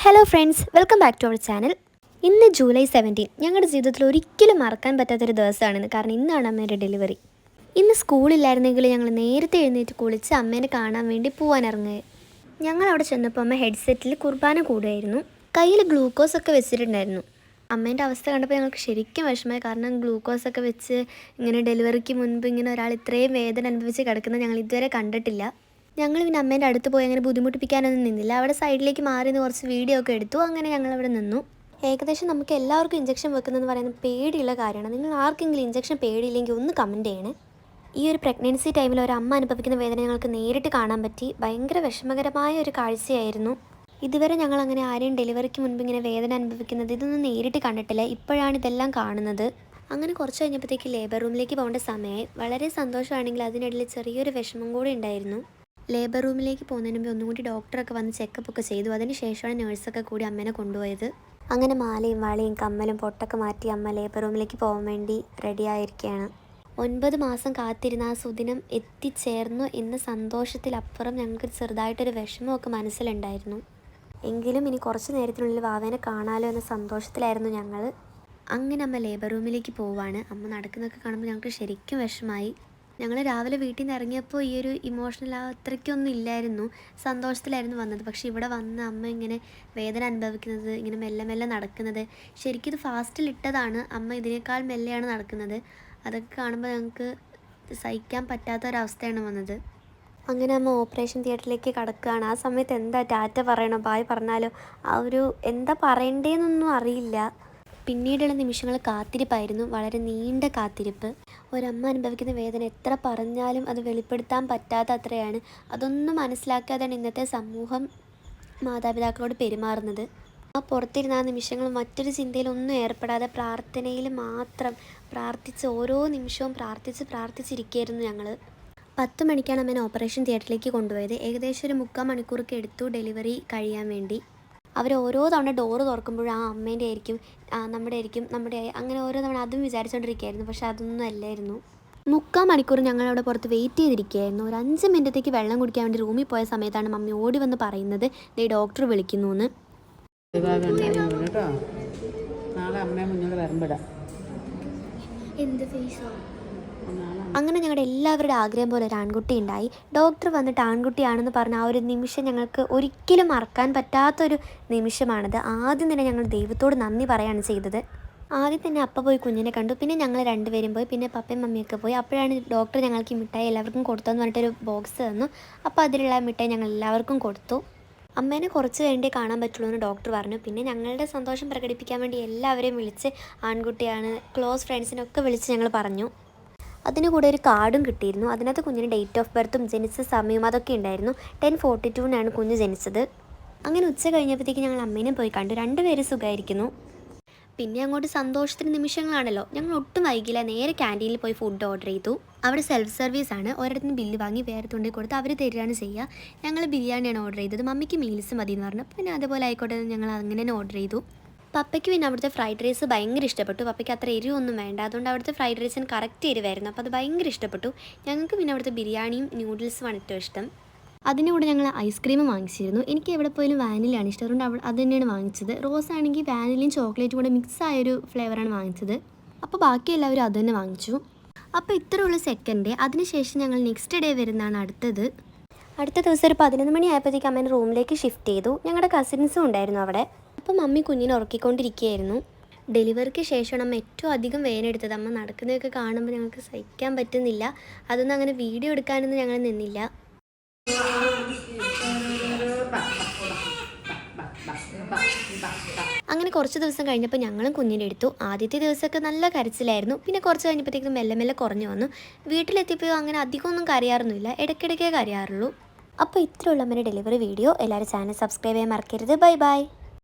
Hello friends, welcome back to our channel. ഇന്ന് July 17 ഞങ്ങളുടെ ജീവിതത്തിൽ ഒരിക്കലും മറക്കാൻ പറ്റാത്തൊരു ദിവസമാണെന്ന്. കാരണം ഇന്നാണ് അമ്മേൻ്റെ ഡെലിവറി. ഇന്ന് സ്കൂളില്ലായിരുന്നെങ്കിൽ ഞങ്ങൾ നേരത്തെ എഴുന്നേറ്റ് കുളിച്ച് അമ്മേനെ കാണാൻ വേണ്ടി പോകാനിറങ്ങുക. ഞങ്ങൾ അവിടെ ചെന്നപ്പോൾ അമ്മ ഹെഡ്സെറ്റിൽ കുർബാന കൂടുമായിരുന്നു. കയ്യിൽ ഗ്ലൂക്കോസൊക്കെ വെച്ചിട്ടുണ്ടായിരുന്നു. അമ്മേൻ്റെ അവസ്ഥ കണ്ടപ്പോൾ ഞങ്ങൾക്ക് ശരിക്കും വിഷമമായി. കാരണം ഗ്ലൂക്കോസൊക്കെ വെച്ച് ഇങ്ങനെ ഡെലിവറിക്ക് മുൻപ് ഇങ്ങനെ ഒരാൾ ഇത്രയും വേദന അനുഭവിച്ച് കിടക്കുന്നത് ഞങ്ങൾ ഇതുവരെ കണ്ടിട്ടില്ല. ഞങ്ങൾ പിന്നെ അമ്മേൻ്റെ അടുത്ത് പോയി അങ്ങനെ ബുദ്ധിമുട്ടിപ്പിക്കാനൊന്നും നിന്നില്ല. അവിടെ സൈഡിലേക്ക് മാറി നിന്ന് കുറച്ച് വീഡിയോ ഒക്കെ എടുത്തു. അങ്ങനെ ഞങ്ങളവിടെ നിന്നു. ഏകദേശം നമുക്ക് എല്ലാവർക്കും ഇഞ്ചക്ഷൻ വെക്കുന്നതെന്ന് പറയുന്നത് പേടിയുള്ള കാര്യമാണ്. നിങ്ങൾ ആർക്കെങ്കിലും ഇഞ്ചക്ഷൻ പേടിയില്ലെങ്കിൽ ഒന്ന് കമൻറ്റ് ചെയ്യണേ. ഈ ഒരു പ്രഗ്നൻസി ടൈമിൽ ഒരു അമ്മ അനുഭവിക്കുന്ന വേദന ഞങ്ങൾക്ക് നേരിട്ട് കാണാൻ പറ്റി. ഭയങ്കര വിഷമകരമായ ഒരു കാഴ്ചയായിരുന്നു. ഇതുവരെ ഞങ്ങൾ അങ്ങനെ ആരെയും ഡെലിവറിക്ക് മുൻപ് ഇങ്ങനെ വേദന അനുഭവിക്കുന്നത് ഇതൊന്നും നേരിട്ട് കണ്ടിട്ടില്ല. ഇപ്പോഴാണ് ഇതെല്ലാം കാണുന്നത്. അങ്ങനെ കുറച്ച് കഴിഞ്ഞപ്പോഴത്തേക്ക് ലേബർ റൂമിലേക്ക് പോകേണ്ട സമയമായി. വളരെ സന്തോഷമാണെങ്കിൽ അതിനിടയിൽ ചെറിയൊരു വിഷമം കൂടി ഉണ്ടായിരുന്നു. ലേബർ റൂമിലേക്ക് പോകുന്നതിന് മുമ്പ് ഒന്നും കൂടി ഡോക്ടറൊക്കെ വന്ന് ചെക്കപ്പ് ഒക്കെ ചെയ്തു. അതിന് ശേഷമാണ് നേഴ്സൊക്കെ കൂടി അമ്മേനെ കൊണ്ടുപോയത്. അങ്ങനെ മാലയും വളയും കമ്മലും പൊട്ടൊക്കെ മാറ്റി അമ്മ ലേബർ റൂമിലേക്ക് പോകാൻ വേണ്ടി റെഡിയായിരിക്കുകയാണ്. 9 മാസം കാത്തിരുന്ന ആ സുദിനം എത്തിച്ചേർന്നു എന്ന സന്തോഷത്തിലപ്പുറം ഞങ്ങൾക്ക് ചെറുതായിട്ടൊരു വിഷമമൊക്കെ മനസ്സിലുണ്ടായിരുന്നു. എങ്കിലും ഇനി കുറച്ച് നേരത്തിനുള്ളിൽ വാവേനെ കാണാലോ എന്ന സന്തോഷത്തിലായിരുന്നു ഞങ്ങൾ. അങ്ങനെ അമ്മ ലേബർ റൂമിലേക്ക് പോവാണ്. അമ്മ നടക്കുന്നതൊക്കെ കാണുമ്പോൾ ഞങ്ങൾക്ക് ശരിക്കും വിഷമമായി. ഞങ്ങൾ രാവിലെ വീട്ടിൽ നിന്ന് ഇറങ്ങിയപ്പോൾ ഈ ഒരു ഇമോഷണൽ അത്രയ്ക്കൊന്നും ഇല്ലായിരുന്നു. സന്തോഷത്തിലായിരുന്നു വന്നത്. പക്ഷേ ഇവിടെ വന്ന് അമ്മ ഇങ്ങനെ വേദന അനുഭവിക്കുന്നത്, ഇങ്ങനെ മെല്ലെ മെല്ലെ നടക്കുന്നത്, ശരിക്കും ഇത് ഫാസ്റ്റിലിട്ടതാണ്. അമ്മ ഇതിനേക്കാൾ മെല്ലെയാണ് നടക്കുന്നത്. അതൊക്കെ കാണുമ്പോൾ ഞങ്ങൾക്ക് സഹിക്കാൻ പറ്റാത്തൊരവസ്ഥയാണ് വന്നത്. അങ്ങനെ അമ്മ ഓപ്പറേഷൻ തിയേറ്ററിലേക്ക് കടക്കുകയാണ്. ആ സമയത്ത് എന്താ ടാറ്റ പറയണോ ബായ് പറഞ്ഞാലോ ആ ഒരു എന്താ പറയണ്ടേന്നൊന്നും അറിയില്ല. പിന്നീടുള്ള നിമിഷങ്ങൾ കാത്തിരിപ്പായിരുന്നു. വളരെ നീണ്ട കാത്തിരിപ്പ്. ഒരമ്മ അനുഭവിക്കുന്ന വേദന എത്ര പറഞ്ഞാലും അത് വെളിപ്പെടുത്താൻ പറ്റാത്ത അത്രയാണ്. അതൊന്നും മനസ്സിലാക്കാതെയാണ് ഇന്നത്തെ സമൂഹം മാതാപിതാക്കളോട് പെരുമാറുന്നത്. ആ പുറത്തിരുന്ന ആ നിമിഷങ്ങൾ മറ്റൊരു ചിന്തയിലൊന്നും ഏർപ്പെടാതെ പ്രാർത്ഥനയിൽ മാത്രം പ്രാർത്ഥിച്ച് ഓരോ നിമിഷവും പ്രാർത്ഥിച്ചിരിക്കുകയായിരുന്നു ഞങ്ങൾ. 10 മണിക്കാണ് അമ്മേനെ ഓപ്പറേഷൻ തിയേറ്ററിലേക്ക് കൊണ്ടുപോയത്. ഏകദേശം ഒരു 3/4 മണിക്കൂറൊക്കെ എടുത്തു ഡെലിവറി കഴിയാൻ വേണ്ടി. അവർ ഓരോ തവണ ഡോറ് തുറക്കുമ്പോഴും ആ അമ്മേൻ്റെ ആയിരിക്കും, നമ്മുടെ അങ്ങനെ ഓരോ തവണ അതും വിചാരിച്ചുകൊണ്ടിരിക്കുകയായിരുന്നു. പക്ഷെ അതൊന്നും അല്ലായിരുന്നു. 3/4 മണിക്കൂർ ഞങ്ങളവിടെ പുറത്ത് വെയിറ്റ് ചെയ്തിരിക്കുകയായിരുന്നു. ഒരു 5 മിനിറ്റത്തേക്ക് വെള്ളം കുടിക്കാൻ വേണ്ടി റൂമിൽ പോയ സമയത്താണ് മമ്മി ഓടി വന്ന് പറയുന്നത് ദേ ഡോക്ടർ വിളിക്കുന്നു എന്ന്. അങ്ങനെ ഞങ്ങളുടെ എല്ലാവരുടെ ആഗ്രഹം പോലെ ഒരു ആൺകുട്ടി ഉണ്ടായി. ഡോക്ടർ വന്നിട്ട് ആൺകുട്ടിയാണെന്ന് പറഞ്ഞ ആ ഒരു നിമിഷം ഞങ്ങൾക്ക് ഒരിക്കലും മറക്കാൻ പറ്റാത്തൊരു നിമിഷമാണത്. ആദ്യം തന്നെ ഞങ്ങൾ ദൈവത്തോട് നന്ദി പറയുകയാണ് ചെയ്തത്. ആദ്യം തന്നെ അപ്പ പോയി കുഞ്ഞിനെ കണ്ടു. പിന്നെ ഞങ്ങൾ രണ്ടുപേരും പോയി. പിന്നെ പപ്പയും മമ്മിയൊക്കെ പോയി. അപ്പോഴാണ് ഡോക്ടർ ഞങ്ങൾക്ക് ഈ മിഠായി എല്ലാവർക്കും കൊടുത്തോന്ന് പറഞ്ഞിട്ടൊരു ബോക്സ് തന്നു. അപ്പോൾ അതിലുള്ള മിഠായി ഞങ്ങൾ എല്ലാവർക്കും കൊടുത്തു. അമ്മേനെ കുറച്ച് കഴിഞ്ഞേ കാണാൻ പറ്റുള്ളൂ എന്ന് ഡോക്ടർ പറഞ്ഞു. പിന്നെ ഞങ്ങളുടെ സന്തോഷം പ്രകടിപ്പിക്കാൻ വേണ്ടി എല്ലാവരെയും വിളിച്ച് ആൺകുട്ടിയാണ്, ക്ലോസ് ഫ്രണ്ട്സിനൊക്കെ വിളിച്ച് ഞങ്ങൾ പറഞ്ഞു. അതിന് കൂടെ ഒരു കാർഡും കിട്ടിയിരുന്നു. അതിനകത്ത് കുഞ്ഞിന് ഡേറ്റ് ഓഫ് ബർത്തും ജനിച്ച സമയവും അതൊക്കെ ഉണ്ടായിരുന്നു. 10:42 കുഞ്ഞ് ജനിച്ചത്. അങ്ങനെ ഉച്ച കഴിഞ്ഞപ്പോഴത്തേക്ക് ഞങ്ങൾ അമ്മേനെ പോയി കണ്ടു. 2 പേരും സുഖമായിരിക്കുന്നു. പിന്നെ അങ്ങോട്ട് സന്തോഷത്തിന് നിമിഷങ്ങളാണല്ലോ. ഞങ്ങൾ ഒട്ടും വൈകില്ല, നേരെ ക്യാൻറ്റീനിൽ പോയി ഫുഡ് ഓർഡർ ചെയ്തു. അവിടെ സെൽഫ് സർവീസാണ്. ഒരിടത്തുനിന്ന് ബില്ല് വാങ്ങി വേറെ തൊണ്ടി കൊടുത്ത് അവർ തരികയാണ് ചെയ്യുക. ഞങ്ങൾ ബിരിയാണിയാണ് ഓർഡർ ചെയ്തത്. മമ്മിക്ക് മീൽസ് മതി എന്ന് പറഞ്ഞു. പിന്നെ അതേപോലെ ആയിക്കോട്ടെ ഞങ്ങൾ അങ്ങനെ തന്നെ ഓർഡർ ചെയ്തു. പപ്പയ്ക്ക് പിന്നെ അവിടുത്തെ ഫ്രൈഡ് റൈസ് ഭയങ്കര ഇഷ്ടപ്പെട്ടു. പപ്പയ്ക്ക് അത്ര എരിവൊന്നും വേണ്ട. അതുകൊണ്ട് അവിടുത്തെ ഫ്രൈഡ് റൈസിന് കറക്റ്റ് എരിവായിരുന്നു. അപ്പോൾ അത് ഭയങ്കര ഇഷ്ടപ്പെട്ടു. ഞങ്ങൾക്ക് പിന്നെ അവിടുത്തെ ബിരിയാണിയും ന്യൂഡിൽസുമാണ് ഏറ്റവും ഇഷ്ടം. അതിൻ്റെ കൂടെ ഞങ്ങൾ ഐസ്ക്രീമും വാങ്ങിച്ചിരുന്നു. എനിക്ക് എവിടെ പോയാലും വാനിലയാണ് ഇഷ്ടം. അതുകൊണ്ട് അത് തന്നെയാണ് വാങ്ങിച്ചത്. റോസ് ആണെങ്കിൽ വാനിലയും ചോക്ലേറ്റും കൂടെ മിക്സ് ആയൊരു ഫ്ലേവറാണ് വാങ്ങിച്ചത്. അപ്പോൾ ബാക്കി എല്ലാവരും അത് തന്നെ വാങ്ങിച്ചു. അപ്പോൾ ഇത്രയുള്ള സെക്കൻഡ്. അതിനുശേഷം ഞങ്ങൾ നെക്സ്റ്റ് ഡേ വരുന്നതാണ് അടുത്തത്. അടുത്ത ദിവസം ഒരു 11 മണി ആയപ്പോഴത്തേക്ക് അമ്മേനെ റൂമിലേക്ക് ഷിഫ്റ്റ് ചെയ്തു. ഞങ്ങളുടെ കസിൻസും ഉണ്ടായിരുന്നു അവിടെ. അപ്പം മമ്മി കുഞ്ഞിനെ ഉറക്കിക്കൊണ്ടിരിക്കുകയായിരുന്നു. ഡെലിവറിക്ക് ശേഷമാണ് അമ്മ ഏറ്റവും അധികം വേദനെടുത്തത്. അമ്മ നടക്കുന്നതൊക്കെ കാണുമ്പോൾ ഞങ്ങൾക്ക് സഹിക്കാൻ പറ്റുന്നില്ല. അതൊന്നും അങ്ങനെ വീഡിയോ എടുക്കാനൊന്നും ഞങ്ങൾ നിന്നില്ല. അങ്ങനെ കുറച്ച് ദിവസം കഴിഞ്ഞപ്പോൾ ഞങ്ങളും കുഞ്ഞിനെ എടുത്തു. ആദ്യത്തെ ദിവസമൊക്കെ നല്ല കരച്ചിലായിരുന്നു. പിന്നെ കുറച്ച് കഴിഞ്ഞപ്പോഴത്തേക്കും മെല്ലെ മെല്ലെ കുറഞ്ഞു വന്നു. വീട്ടിലെത്തിയപ്പോൾ അങ്ങനെ അധികമൊന്നും കരയാറൊന്നുമില്ല, ഇടയ്ക്കിടയ്ക്കേ കരയാറുള്ളൂ. അപ്പോൾ ഇത്രയുള്ള അമ്മേൻ്റെ ഡെലിവറി വീഡിയോ. എല്ലാവരും ചാനൽ സബ്സ്ക്രൈബ് ചെയ്യാൻ മറക്കരുത്. Bye bye.